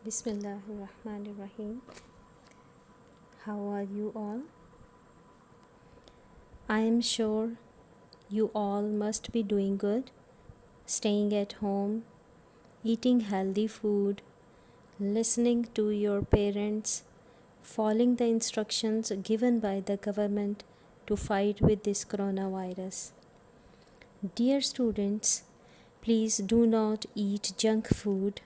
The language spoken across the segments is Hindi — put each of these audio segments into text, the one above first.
Bismillahirrahmanirrahim. How are you all? I am sure you all must be doing good, staying at home, eating healthy food, listening to your parents, following the instructions given by the government to fight with this coronavirus. Dear students, please do not eat junk food.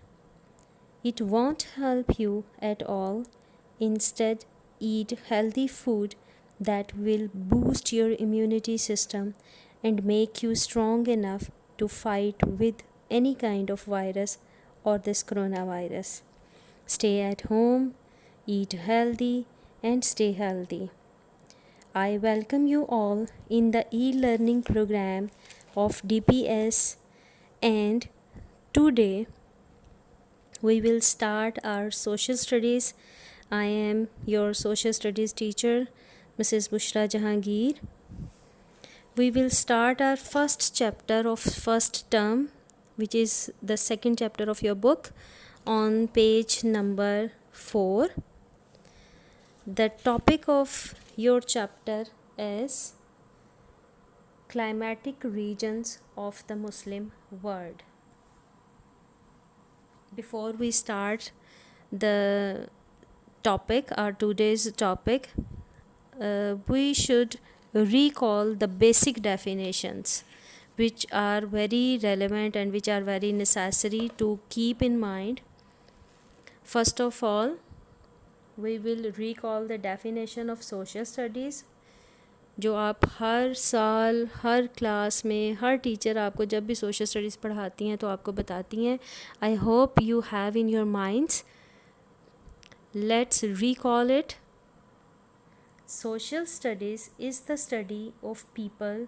It won't help you at all. Instead, eat healthy food that will boost your immunity system and make you strong enough to fight with any kind of virus or this coronavirus. Stay at home, eat healthy, and stay healthy. I welcome you all in the e-learning program of DPS, and today we will start our social studies. I am your social studies teacher, Mrs. Bushra Jahangir. We will start our first chapter of first term, which is the second chapter of your book, on page number 4. The topic of your chapter is climatic regions of the Muslim world. Before we start the topic, our today's topic, we should recall the basic definitions which are very relevant and which are very necessary to keep in mind. First of all, we will recall the definition of social studies, जो आप हर साल हर क्लास में हर टीचर आपको जब भी सोशल स्टडीज़ पढ़ाती हैं तो आपको बताती हैं. I hope you have in your minds. Let's recall it. Social studies is the study of people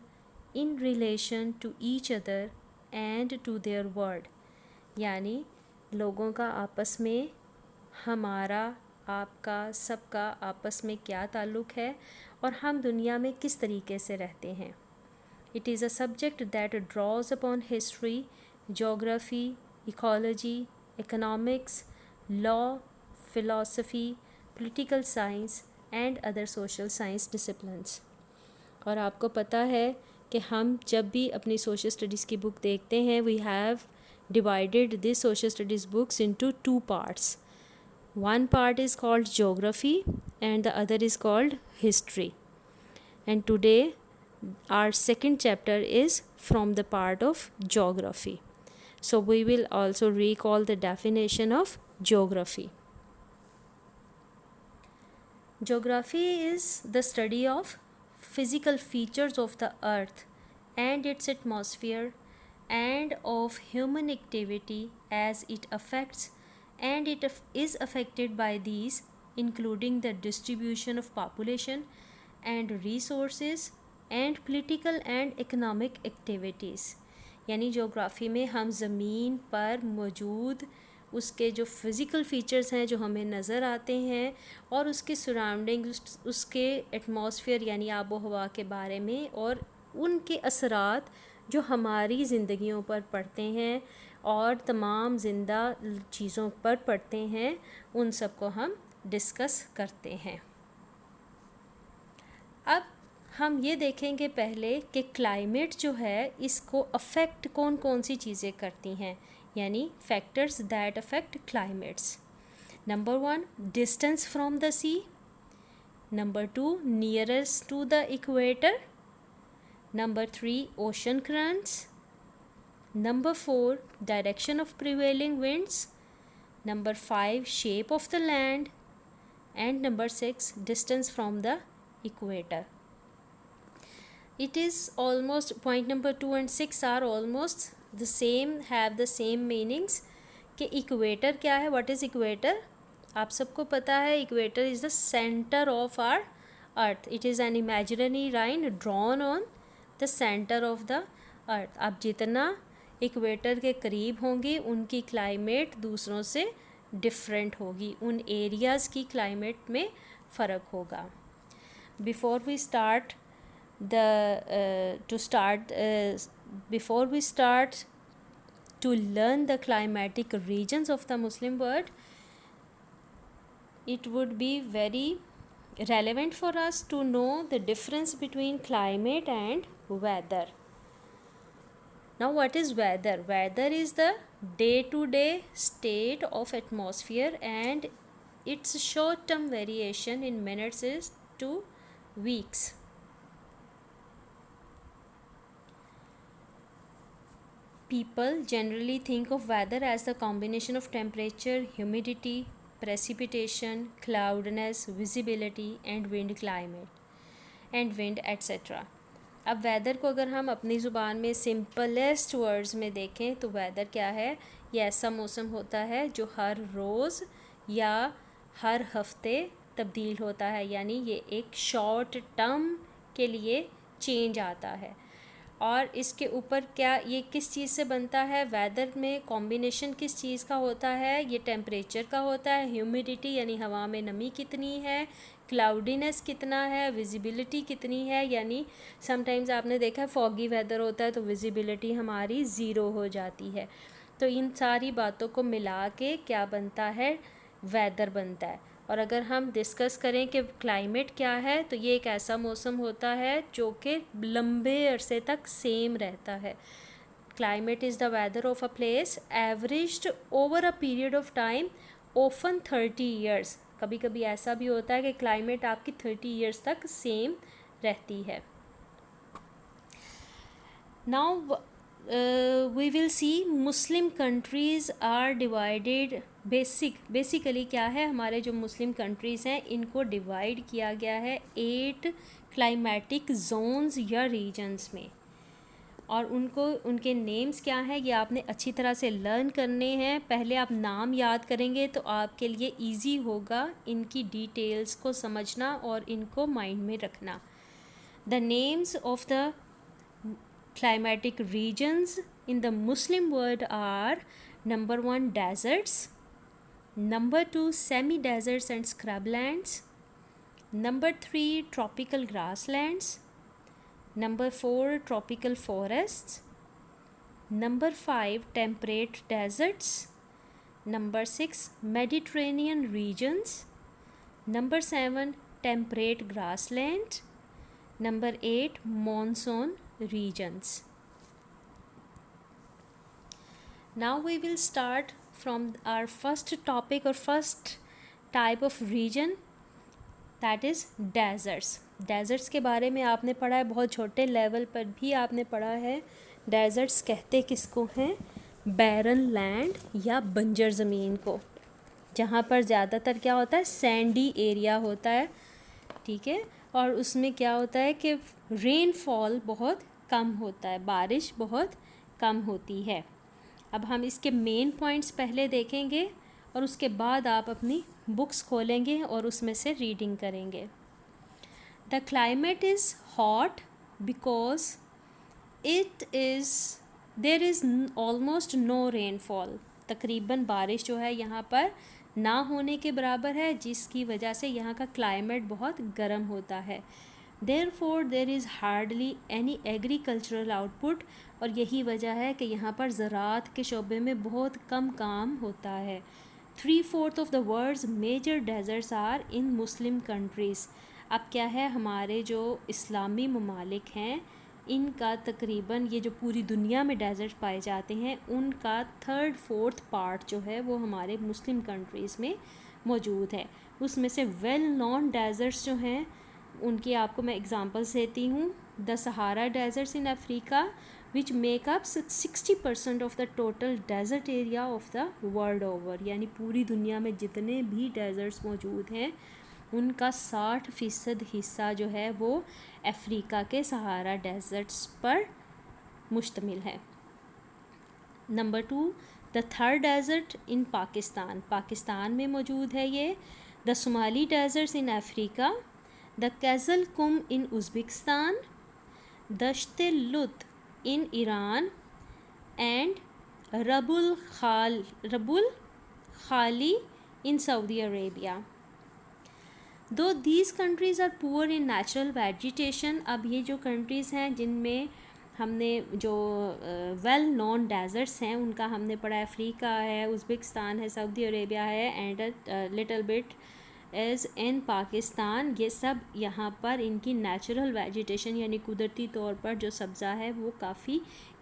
in relation to each other and to their world. यानी लोगों का आपस में, हमारा, आपका, सबका आपस में क्या ताल्लुक़ है और हम दुनिया में किस तरीके से रहते हैं. It is a subject that draws upon history, geography, ecology, economics, law, philosophy, political science and other social science disciplines. और आपको पता है कि हम जब भी अपनी social studies की बुक देखते हैं, we have divided this social studies books into two parts. One part is called geography and the other is called history. And today our second chapter is from the part of geography. So we will also recall the definition of geography. Geography is the study of physical features of the earth and its atmosphere and of human activity as it affects and it is affected by these, including the distribution of population and resources and political and economic activities. यानी जोग्राफ़ी में हम ज़मीन पर मौजूद उसके जो फ़िज़िकल फ़ीचर्स हैं जो हमें नज़र आते हैं और उसके सराउंडिंग, उसके एटमॉस्फेयर यानी आबो हवा के बारे में और उनके असरात जो हमारी ज़िंदगियों पर पड़ते हैं और तमाम ज़िंदा चीज़ों पर पड़ते हैं, उन सब को हम डिस्कस करते हैं. अब हम ये देखेंगे पहले कि क्लाइमेट जो है इसको अफेक्ट कौन कौन सी चीज़ें करती हैं, यानी factors that affect climates. Number 1, distance from the sea. Number 2, nearest to the equator. Number 3, ocean currents. Number 4, direction of prevailing winds. Number 5, shape of the land. And number 6, distance from the equator. It is almost point number 2 and 6 are almost the same, have the same meanings. कि equator क्या है, what is equator? आप सबको पता है equator is the center of our earth. It is an imaginary line drawn on the center of the earth. आप जितना equator के करीब होंगी उनकी climate दूसरों से different होगी, उन areas की climate में फ़र्क होगा. Before we start to learn the climatic regions of the Muslim world, it would be very relevant for us to know the difference between climate and weather. Now, what is weather? Weather is the day-to-day state of atmosphere, and its short-term variation in minutes is to weeks. People generally think of weather as the combination of temperature, humidity, precipitation, cloudiness, visibility and wind climate and wind etc. अब वेदर को अगर हम अपनी ज़ुबान में सिंपलेस्ट वर्ड्स में देखें तो वेदर क्या है? ये ऐसा मौसम होता है जो हर रोज़ या हर हफ्ते तब्दील होता है, यानी ये एक शॉर्ट टर्म के लिए चेंज आता है. और इसके ऊपर क्या ये किस चीज़ से बनता है? वेदर में कॉम्बिनेशन किस चीज़ का होता है? ये टेम्परेचर का होता है, ह्यूमिडिटी यानी हवा में नमी कितनी है, क्लाउडीनेस कितना है, विजिबिलिटी कितनी है, यानी समटाइम्स आपने देखा है फॉगी वेदर होता है तो विजिबिलिटी हमारी ज़ीरो हो जाती है. तो इन सारी बातों को मिला के क्या बनता है? वेदर बनता है. और अगर हम डिस्कस करें कि क्लाइमेट क्या है, तो ये एक ऐसा मौसम होता है जो कि लंबे अरसे तक सेम रहता है. Climate is the weather of a place averaged over a period of time often 30 years. कभी कभी ऐसा भी होता है कि क्लाइमेट आपकी 30 ईयर्स तक सेम रहती है. Now we will see Muslim countries are divided. Basically क्या है, हमारे जो मुस्लिम कंट्रीज़ हैं इनको डिवाइड किया गया है 8 क्लाइमेटिक जोन्स या रीजन्स में, और उनके नेम्स क्या हैं ये आपने अच्छी तरह से लर्न करने हैं. पहले आप नाम याद करेंगे तो आपके लिए इजी होगा इनकी डिटेल्स को समझना और इनको माइंड में रखना. The names of the climatic regions in the Muslim world are: number 1 deserts, number 2 semi-deserts and scrublands, number 3 tropical grasslands, number 4 tropical forests, number 5 temperate deserts, number 6 Mediterranean regions, number 7 temperate grassland, number 8 monsoon regions. Now we will start from our first topic or first type of region, that is deserts. deserts के बारे में आपने पढ़ा है, बहुत छोटे लेवल पर भी आपने पढ़ा है. deserts कहते किसको हैं? बैरन लैंड या बंजर ज़मीन को, जहाँ पर ज़्यादातर क्या होता है? सैंडी एरिया होता है. ठीक है. और उसमें क्या होता है कि रेनफॉल बहुत कम होता है, बारिश बहुत कम होती है. अब हम इसके मेन पॉइंट्स पहले देखेंगे और उसके बाद आप अपनी बुक्स खोलेंगे और उसमें से रीडिंग करेंगे. The climate is hot because there is almost no rainfall. तकरीबन बारिश जो है यहाँ पर ना होने के बराबर है, जिसकी वजह से यहाँ का क्लाइमेट बहुत गर्म होता है. Therefore there is hardly any agricultural output, और यही वजह है कि यहाँ पर ज़राअत के शोबे में बहुत कम काम होता है. 3/4 of the world's major deserts are in Muslim countries. अब क्या है, हमारे जो इस्लामी ममालिक हैं इनका तकरीबन ये जो पूरी दुनिया में डेजर्ट पाए जाते हैं उनका 3/4 पार्ट जो है वो हमारे मुस्लिम कंट्रीज़ में मौजूद है. उसमें से वेल नॉन डेजर्ट्स जो हैं उनकी आपको मैं एग्जांपल्स देती हूँ. The Sahara deserts in Africa which make up 60% of the total desert area of the world over. यानी पूरी दुनिया में जितने भी डेजर्ट्स मौजूद हैं उनका 60% हिस्सा जो है वो अफ्रीका के सहारा डेजर्ट्स पर मुश्तमिल है. Number 2 the Thar desert in Pakistan. Pakistan में मौजूद है ये. The Somali deserts in Africa, the Kyzyl Kum in Uzbekistan, Dasht-e Lut in Iran and Rub al Khali in Saudi Arabia. Though these countries are poor in natural vegetation. अब ये जो कंट्रीज़ हैं जिनमें हमने जो वेल नोन डेजर्ट्स हैं उनका हमने पढ़ा है, अफ्रीका है, उज़्बेकिस्तान है, सऊदी अरेबिया है and little bit as in Pakistan. ये सब यहाँ पर इनकी नेचुरल वेजिटेशन यानी कुदरती तौर पर जो सब्ज़ा है वो काफ़ी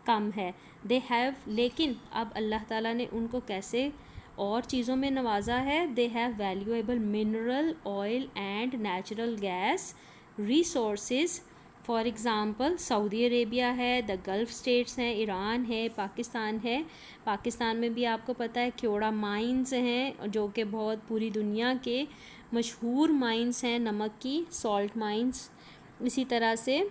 कम है। दे हैव, लेकिन अब अल्लाह ताला ने उनको कैसे और चीज़ों में नवाजा है। They have valuable mineral oil and natural gas resources. For example Saudi Arabia है, द गल्फ़ स्टेट्स हैं, ईरान है, पाकिस्तान है। पाकिस्तान में भी आपको पता है क्योड़ा माइंस हैं जो कि बहुत पूरी दुनिया के मशहूर माइंस हैं, नमक की सॉल्ट माइंस। इसी तरह से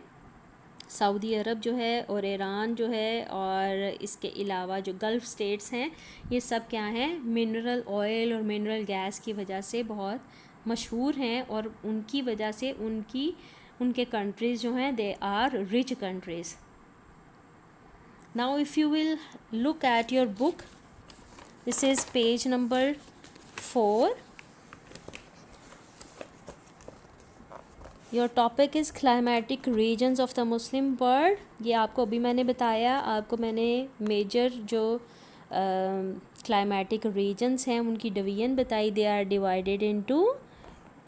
सऊदी अरब जो है और ईरान जो है और इसके अलावा जो गल्फ़ स्टेट्स हैं, ये सब क्या हैं, मिनरल ऑयल और मिनरल गैस की वजह से बहुत मशहूर हैं और उनकी वजह से उनके कंट्रीज़ जो हैं they are rich countries. Now if you will look at your book, this is page number 4. Your topic is climatic regions of the Muslim world. ये आपको अभी मैंने बताया, आपको मैंने मेजर जो क्लाइमेटिक रीजन्स हैं उनकी डिवीजन बताई। They are divided into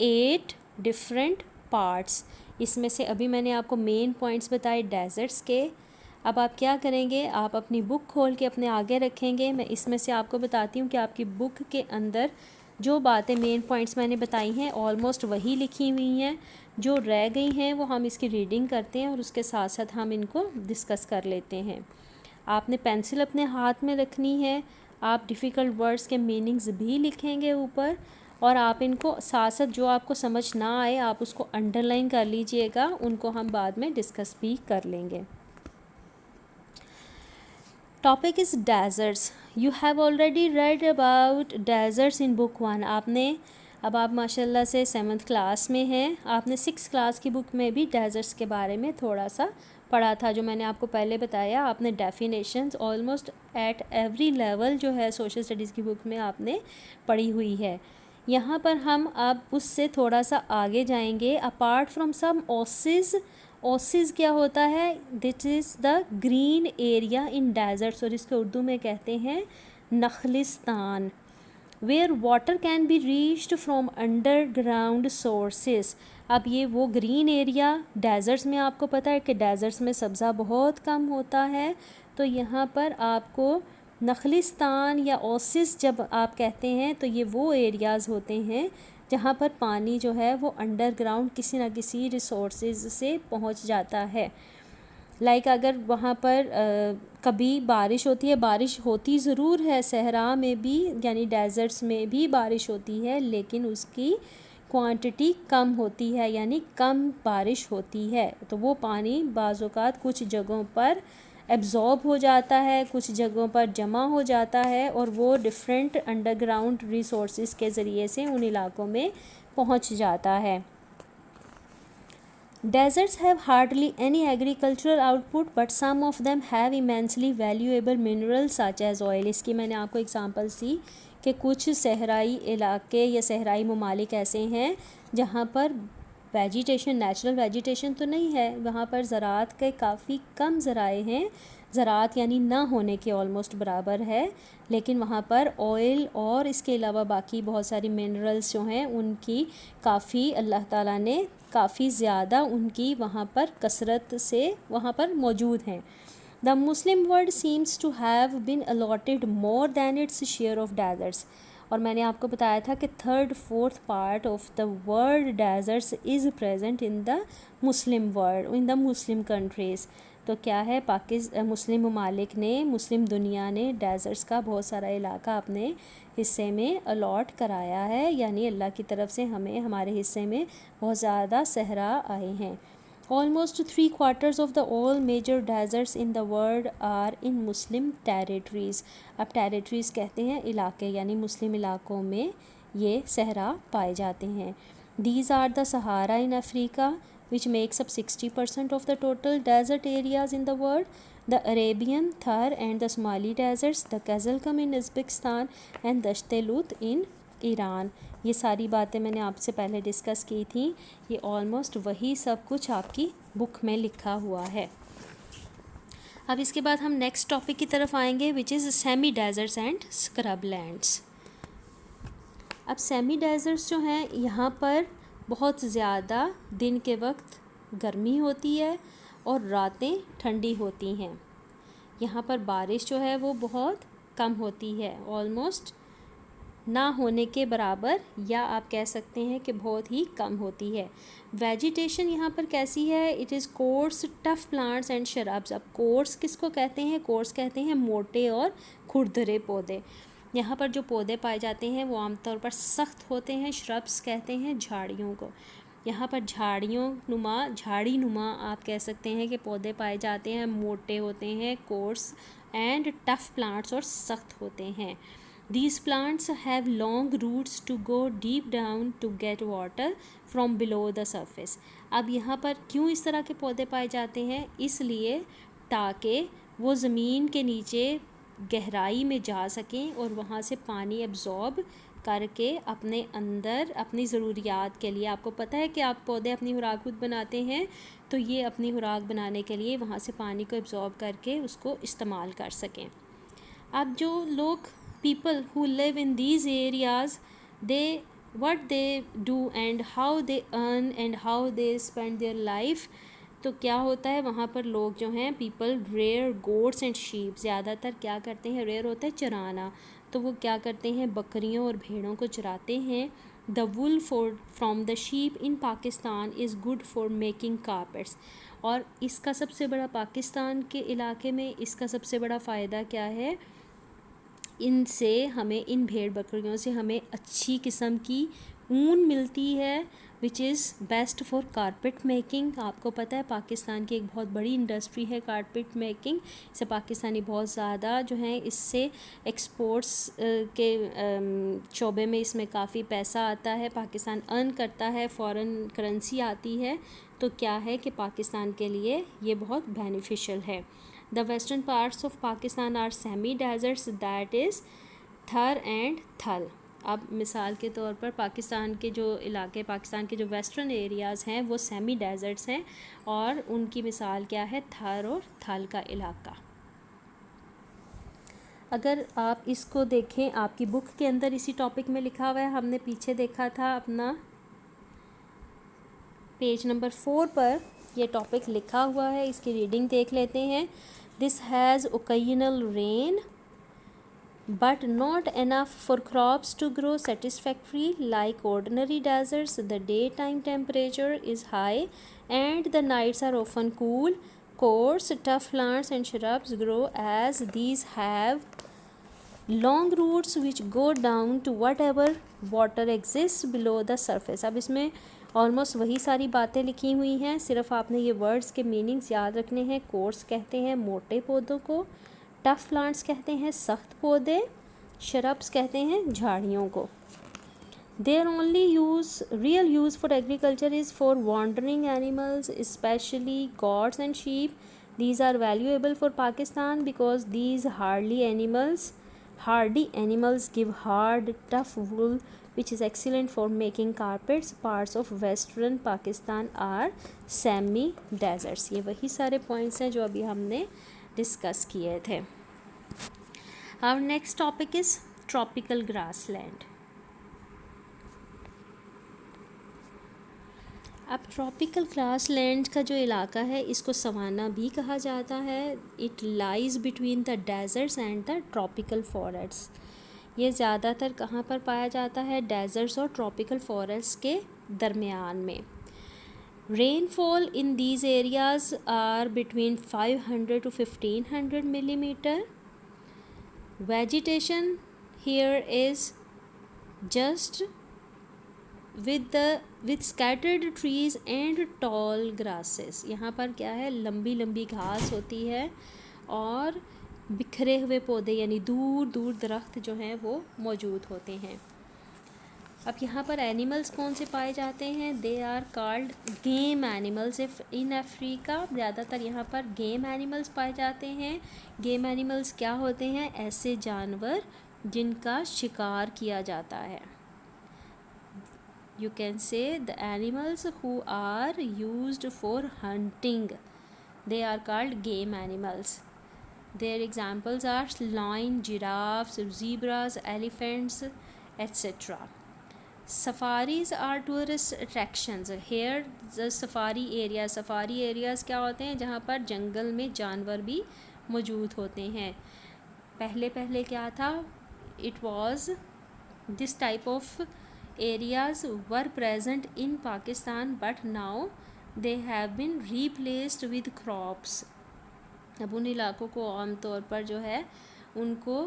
8 different parts. इसमें से अभी मैंने आपको मेन पॉइंट्स बताए डेजर्ट्स के। अब आप क्या करेंगे, आप अपनी बुक खोल के अपने आगे रखेंगे। मैं इसमें से आपको बताती हूँ कि आपकी बुक के अंदर जो बातें मेन पॉइंट्स मैंने बताई हैं ऑलमोस्ट वही लिखी हुई हैं। जो रह गई हैं वो हम इसकी रीडिंग करते हैं और उसके साथ साथ हम इनको डिस्कस कर लेते हैं। आपने पेंसिल अपने हाथ में रखनी है। आप डिफ़िकल्ट वर्ड्स के मीनिंग्स भी लिखेंगे ऊपर, और आप इनको साथ साथ जो आपको समझ ना आए आप उसको अंडरलाइन कर लीजिएगा, उनको हम बाद में डिस्कस भी कर लेंगे। Topic is deserts. You have already read about deserts in book 1। अब आप माशाल्लाह से 7th क्लास में हैं, आपने 6th क्लास की बुक में भी डेजर्ट्स के बारे में थोड़ा सा पढ़ा था। जो मैंने आपको पहले बताया, आपने definitions almost at every level जो है सोशल स्टडीज़ की बुक में आपने पढ़ी हुई है। यहाँ पर हम अब उससे थोड़ा सा आगे जाएंगे। Apart from some oasis, oasis क्या होता है, this is the green area in deserts, और इसको उर्दू में कहते हैं नखलिस्तान। Where water can be reached from underground sources. अब ये वो ग्रीन एरिया डेजर्ट्स में, आपको पता है कि डेजर्ट्स में सब्ज़ा बहुत कम होता है, तो यहाँ पर आपको नखलिस्तान या ओसिस जब आप कहते हैं तो ये वो एरियाज़ होते हैं जहाँ पर पानी जो है वो अंडरग्राउंड किसी न किसी रिसोर्सेज से पहुँच जाता है। लाइक अगर वहाँ पर कभी बारिश होती है, बारिश होती ज़रूर है सहरा में भी यानी डेजर्ट्स में भी बारिश होती है, लेकिन उसकी क्वांटिटी कम होती है यानी कम बारिश होती है, तो वो पानी बाज़ औक़ात कुछ जगहों पर एब्ज़ॉर्ब हो जाता है, कुछ जगहों पर जमा हो जाता है और वो डिफरेंट अंडरग्राउंड रिसोर्सेज के ज़रिए से उन इलाकों में पहुँच जाता है। Deserts have hardly any agricultural output, but some of them have immensely valuable minerals such as oil. इसकी मैंने आपको एग्जांपल्स दी कि कुछ सहराई इलाके या सहराई ममालिक ऐसे हैं जहाँ पर वेजिटेशन, नेचुरल वेजिटेशन तो नहीं है, वहाँ पर ज़राअत के काफ़ी कम ज़राए हैं, ज़राअत यानी ना होने के ऑलमोस्ट बराबर है, लेकिन वहाँ पर ऑयल और इसके अलावा बाकी बहुत सारी मिनरल्स जो हैं उनकी काफ़ी अल्लाह ताला ने काफ़ी ज़्यादा उनकी वहाँ पर कसरत से वहाँ पर मौजूद हैं। The Muslim world seems to have been allotted more than its share of deserts. और मैंने आपको बताया था कि 3rd-4th part of the world deserts is present in the Muslim world, in the Muslim countries. तो क्या है, मुस्लिम ममालिक ने, मुस्लिम दुनिया ने डेजर्ट्स का बहुत सारा इलाका अपने हिस्से में अलॉट कराया है, यानी अल्लाह की तरफ से हमें हमारे हिस्से में बहुत ज़्यादा सहरा आए हैं। Almost 3/4 of the all major deserts in the world are in Muslim territories. अब territories कहते हैं इलाके, यानी मुस्लिम इलाकों में ये सहरा पाए जाते हैं। These are the Sahara in Africa, which makes up 60% of the total desert areas in the world, the Arabian, Thar and the Somali deserts, the Kazalkam in Uzbekistan and the Shtelut in Iran. ये सारी बातें मैंने आपसे पहले डिस्कस की थी, ये ऑलमोस्ट वही सब कुछ आपकी बुक में लिखा हुआ है। अब इसके बाद हम नेक्स्ट टॉपिक की तरफ आएंगे, which is semi deserts and scrub lands. अब सेमी डेजर्ट्स जो हैं यहाँ पर बहुत ज़्यादा दिन के वक्त गर्मी होती है और रातें ठंडी होती हैं। यहाँ पर बारिश जो है वो बहुत कम होती है, ऑलमोस्ट ना होने के बराबर, या आप कह सकते हैं कि बहुत ही कम होती है। वेजिटेशन यहाँ पर कैसी है? It is coarse tough plants and shrubs. अब कोर्स किसको कहते हैं? कोर्स कहते हैं मोटे और खुरदरे पौधे। यहाँ पर जो पौधे पाए जाते हैं वो आमतौर पर सख्त होते हैं। श्रब्स कहते हैं झाड़ियों को। यहाँ पर झाड़ी नुमा आप कह सकते हैं कि पौधे पाए जाते हैं, मोटे होते हैं, कोर्स एंड टफ प्लांट्स और सख्त होते हैं। These plants have long roots to go deep down to get water from below the surface. अब यहाँ पर क्यों इस तरह के पौधे पाए जाते हैं? इसलिए ताकि वो ज़मीन के नीचे गहराई में जा सकें और वहाँ से पानी एब्जॉर्ब करके अपने अंदर अपनी ज़रूरियात के लिए, आपको पता है कि आप पौधे अपनी खुराक खुद बनाते हैं, तो ये अपनी खुराक बनाने के लिए वहाँ से पानी को एब्जॉर्ब करके उसको इस्तेमाल कर सकें। अब जो लोग people who live in these areas, what they do and how they earn and how they spend their life, तो क्या होता है वहाँ पर लोग जो हैं people rear goats and sheep। ज़्यादातर क्या करते हैं? rear होता है चराना, तो वो क्या करते हैं? बकरियों और भेड़ों को चराते हैं। The wool from the sheep in Pakistan is good for making carpets। और इसका सबसे बड़ा, पाकिस्तान के इलाके में इसका सबसे बड़ा फ़ायदा क्या है? इनसे हमें, इन भेड़ बकरियों से हमें अच्छी किस्म की ऊन मिलती है, which is best for carpet making. आपको पता है पाकिस्तान की एक बहुत बड़ी इंडस्ट्री है कारपेट मेकिंग। इससे पाकिस्तानी बहुत ज़्यादा जो है इससे एक्सपोर्ट्स के शोबे में इसमें काफ़ी पैसा आता है, पाकिस्तान अर्न करता है, फ़ॉरेन करेंसी आती है, तो क्या है कि पाकिस्तान के लिए ये बहुत बेनिफिशियल है। The western parts of Pakistan are semi-deserts, that is Thar and Thal। अब मिसाल के तौर पर पाकिस्तान के जो इलाके, पाकिस्तान के जो वेस्टर्न एरियाज़ हैं वो सेमी डेजर्ट्स हैं, और उनकी मिसाल क्या है? थर और थल का इलाका। अगर आप इसको देखें, आपकी बुक के अंदर इसी टॉपिक में लिखा हुआ है, हमने पीछे देखा था अपना पेज नंबर 4 पर ये टॉपिक लिखा हुआ है, इसकी रीडिंग देख लेते हैं। This has occasional rain but not enough for crops to grow satisfactorily like ordinary deserts. The daytime temperature is high and the nights are often cool. Coarse, tough plants and shrubs grow as these have long roots which go down to whatever water exists below the surface। अब इसमें ऑलमोस्ट वही सारी बातें लिखी हुई हैं, सिर्फ आपने ये वर्ड्स के मीनिंग्स याद रखने हैं। कोर्स कहते हैं मोटे पौधों को, टफ प्लांट्स कहते हैं सख्त पौधे, शरब्स कहते हैं झाड़ियों को। There only real use for agriculture is for wandering animals specially goats and sheep. These are valuable for Pakistan because these hardy animals give hard tough wool which is excellent for making carpets. Parts of western Pakistan are semi deserts। ये वही सारे पॉइंट्स हैं जो अभी हमने डिस्कस किए थे। Our next topic is tropical grassland। अब ट्रॉपिकल ग्रासलैंड का जो इलाका है इसको सवाना भी कहा जाता है। It lies between the deserts and the tropical forests. ये ज़्यादातर कहाँ पर पाया जाता है? डेजर्ट्स और ट्रॉपिकल फॉरेस्ट के दरमियान में। Rainfall in these areas are between 500 to 1500 millimeter। Vegetation here is just with scattered trees and tall grasses। यहाँ पर क्या है? लंबी लंबी घास होती है और बिखरे हुए पौधे, यानी दूर दूर दरख्त जो हैं वो मौजूद होते हैं। अब यहाँ पर एनिमल्स कौन से पाए जाते हैं? They are called game animals. In Africa ज़्यादातर यहाँ पर गेम एनिमल्स पाए जाते हैं। गेम एनिमल्स क्या होते हैं? ऐसे जानवर जिनका शिकार किया जाता है। You can say the animals who are used for hunting, they are called game animals. Their examples are lion, giraffes, zebras, elephants, etc. Safaris are tourist attractions. Here the safari areas क्या होते हैं, जहाँ पर जंगल में जानवर भी मौजूद होते हैं. पहले पहले क्या था, it was this type of areas were present in Pakistan, but now they have been replaced with crops. अब उन इलाकों को आमतौर पर जो है उनको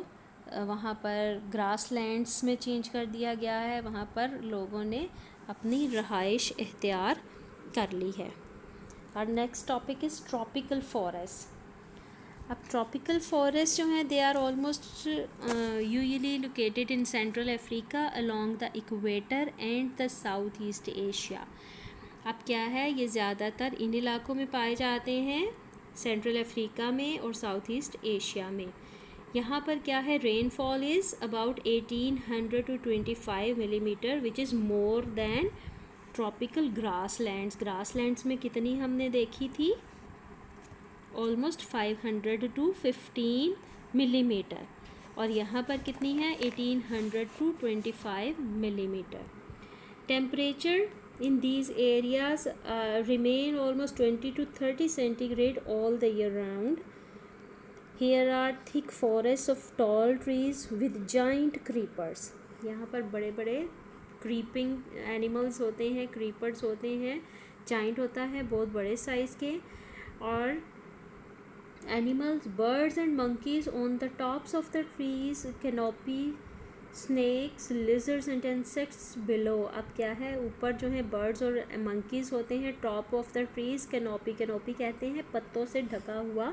वहाँ पर ग्रास लैंड्स में चेंज कर दिया गया है. वहाँ पर लोगों ने अपनी रहाइश इख्तियार कर ली है. और next topic is tropical forest. अब ट्रॉपिकल फॉरेस्ट जो हैं they are almost usually located in central Africa along the equator and the south east Asia. अब क्या है, ये ज़्यादातर इन इलाकों में पाए जाते हैं, सेंट्रल अफ्रीका में और साउथ ईस्ट एशिया में. यहाँ पर क्या है, rainfall is about 1800 to 25 millimetre which is more than tropical grasslands में कितनी हमने देखी थी, ऑलमोस्ट 500 to 15 मिलीमीटर, और यहाँ पर कितनी है 1800 to 25 millimetre. Temperature in these areas remain almost 20 to 30 centigrade all the year round. Here are thick forests of tall trees with giant creepers. यहाँ पर बड़े बड़े creeping animals होते हैं, creepers होते हैं, giant होता है बहुत बड़े साइज़ के, और animals, birds and monkeys on the tops of the trees, canopy, snacks, lizards and insects below. अब क्या है, ऊपर जो है बर्ड्स और मंकीज़ होते हैं top of the trees. Canopy कहते हैं पत्तों से ढका हुआ,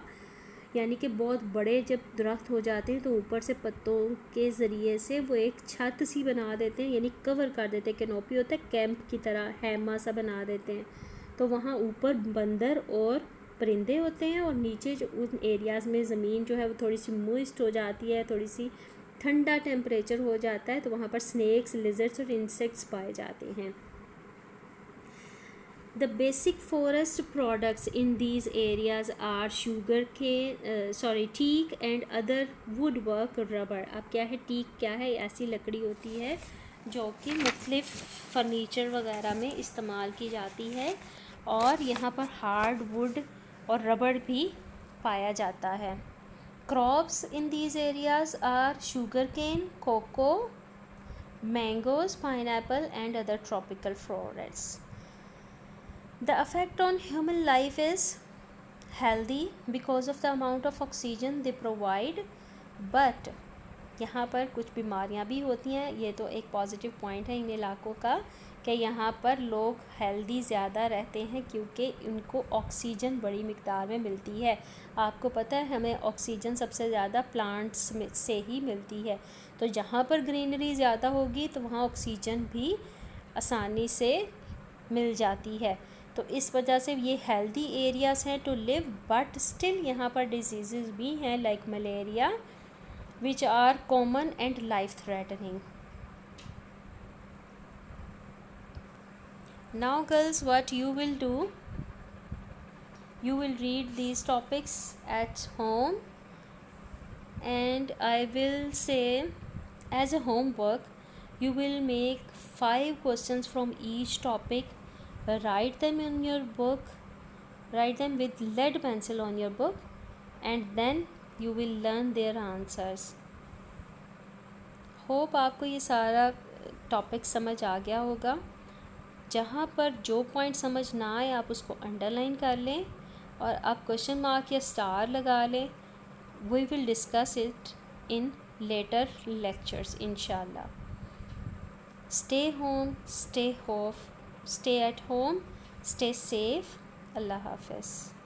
यानी कि बहुत बड़े जब दरख्त हो जाते हैं तो ऊपर से पत्तों के ज़रिए से वो एक छत सी बना देते हैं, यानी कवर कर देते हैं. कैनोपी होता है कैंप की तरह, हैमा सा बना देते हैं. तो वहाँ ऊपर बंदर और परिंदे होते हैं, और नीचे जो उन एरियाज़ में ज़मीन जो है वो थोड़ी सी मॉइस्ट हो जाती है, थोड़ी सी ठंडा टेम्परेचर हो जाता है, तो वहाँ पर स्नैक्स, लिजर्ड्स और इंसेक्ट्स पाए जाते हैं. The basic forest products in these areas are sugar के teak and other wood work, rubber. अब क्या है, टीक क्या है, ऐसी लकड़ी होती है जो कि मुख्तलिफ फर्नीचर वगैरह में इस्तेमाल की जाती है, और यहाँ पर हार्ड वुड और रबड़ भी पाया जाता है. Crops in these areas are sugarcane, cocoa, mangoes, pineapple and other tropical forests. The effect on human life is healthy because of the amount of oxygen they provide, but यहाँ पर कुछ बीमारियाँ भी होती हैं. ये तो एक पॉजिटिव पॉइंट है इन इलाकों का कि यहाँ पर लोग हेल्दी ज़्यादा रहते हैं क्योंकि उनको ऑक्सीजन बड़ी मिक़दार में मिलती है. आपको पता है हमें ऑक्सीजन सबसे ज़्यादा प्लांट्स में से ही मिलती है, तो जहाँ पर ग्रीनरी ज़्यादा होगी तो वहाँ ऑक्सीजन भी आसानी से मिल जाती है. तो इस वजह से ये हेल्दी एरियाज़ हैं टू लिव, बट स्टिल यहाँ पर डिजीज़ भी हैं like malaria which are common and life threatening. Now girls, what you will do, you will read these topics at home, and I will say as a homework you will make 5 questions from each topic, write them in your book, write them with lead pencil on your book, and then you will learn their answers. Hope आपको ये सारा टॉपिक समझ आ गया होगा. जहाँ पर जो पॉइंट समझ ना आए आप उसको अंडरलाइन कर लें और आप क्वेश्चन मार्क या स्टार लगा लें. We will discuss it in later lectures इंशाल्लाह. Stay home, stay at home, stay safe. अल्लाह हाफ़िज़.